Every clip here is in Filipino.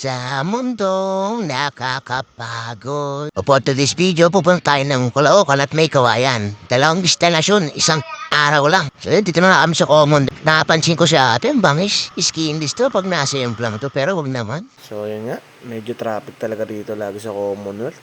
Sa mundong nakakapagod. For today's video, pupunta tayo ng Caloocan at May Kawayan. Dalawang destinasyon, isang araw lang. So yun, dito na kami sa common. Napansin ko si ate, ang bangis. Skinless to pag nasa implang to, pero wag naman. So yun nga, medyo traffic talaga dito lagi sa Commonwealth.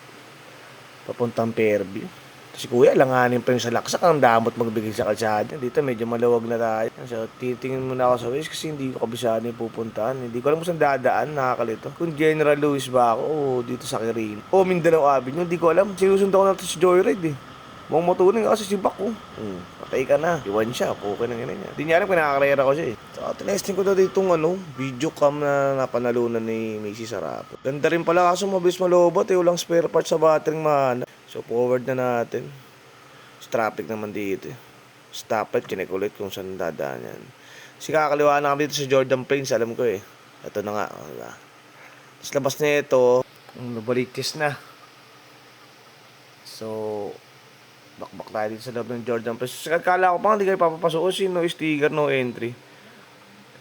Papuntang Fairview. Si kuya, langanin pa yung sa laksak. Ang damot magbigay sa kalsada. Dito medyo maluwag na tayo. So titingin muna ako sa Waze kasi hindi ko kabisado yung pupuntahan. Hindi ko alam kung saan dadaan, nakakalito. Kung General Luis ba ako o dito sa Quirino. O Mindanao Avenue, hindi ko alam. Sinusundan ko na ito sa Joyride eh. Mukhang matuling ako sa Sibak ko. Patay ka na. Iwan siya. Okay na ganyan niya. Hindi niya alam kung nakakarera ko siya eh. So, tinesting ko na dito video cam na napanalunan ni Macy Sarapo. Ganda rin pala kaso mabilis malobot eh. Walang spare parts sa battery mahana. So, forward na natin. Traffic naman dito eh. Stoplight, chinek ulit kung saan dadaan yan. Kasi kakaliwa na kami dito sa Jordan Plains. Alam ko eh. Ito na nga. Diba? Tapos labas na ito. Nabalitis na. So, bakbak tayo dito sa loob ng Jordan Plains. Kala ko pa hindi kayo papapasukin. No sticker, no entry.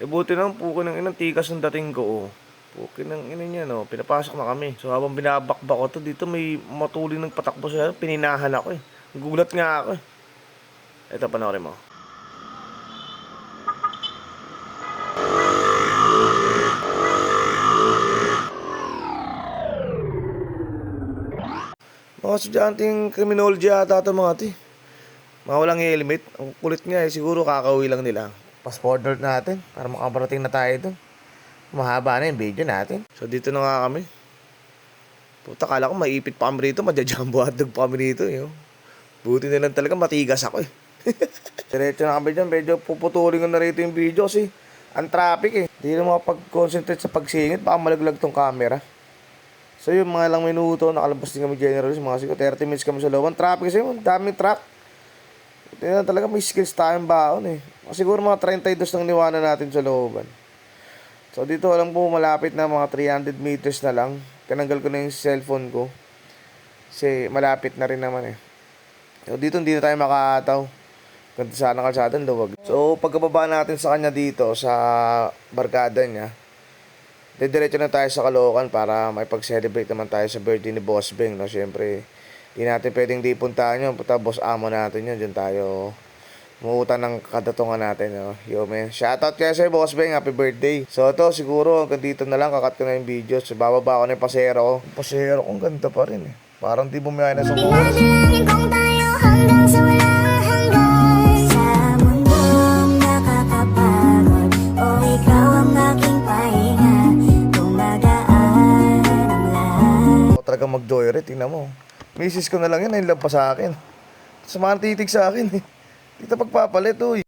E buti lang, puko ng inang tikas ng dating ko. Oh. Puko ng ina niya, no. Pinapasok na kami. So habang binabakbak ko to, dito may matuloy ng patakbo siya. Pininahan ako eh. Gulat nga ako eh. Ito, panoorin mo. Mga estudyanteng criminology ata ito mga ito eh. Mga walang helmet. Ang kulit nga eh. Siguro kakauwi lang nila. Passport natin para makabarating na tayo doon. Mahaba na yung video natin. So dito na nga kami. Puta, kala ko maipit pa kami rito. Madjajambo hotdog pa kami rito eh. Buti na lang talaga matigas ako eh. Diretso na kami dyan. Medyo puputulin ko na rito yung video kasi ang traffic eh. Hindi na makapag-concentrate sa pagsingit. Baka malaglag tong camera. So yung mga ilang minuto, nakalabas din kami generally. Mga siguro 30 minutes kami sa looban. Traffic kasi yun. Daming truck. Ito na talaga may skills tayong baon eh. Siguro mga 32 nang niwanan natin sa looban. So dito alam po malapit na mga 300 meters na lang. Tinanggal ko na yung cellphone ko. Kasi malapit na rin naman eh. So dito hindi na tayo makataw. Ganda sana kalsada, luwag. So pagkababa natin sa kanya dito sa barkada niya, didiretso na tayo sa Caloocan para may pag-celebrate naman tayo sa birthday ni Boss Beng, no? Siyempre, hindi natin pwedeng di puntahan yun. Punta boss amo natin yun. Diyan tayo muutang ng kadatungan natin, no? Yo, man. Shoutout kaya sa'yo, Boss Beng. Happy birthday. So ito, siguro hanggang dito na lang. Kakat ko na yung video. So bababa ko na yung pasero ko. Pasero ko, ang ganda pa rin eh. Parang di bumiyay na sa oras. Hanggang sa walang hanggan sa mundong nakakapagod. O ikaw ang aking pahinga, tumagaan ang lahat. Ako talaga mag-joyride, tingnan mo. Misis ko na lang yan, nainlove pa sa akin. Samahan titig sa akin eh. Dito pagpapalit, uy.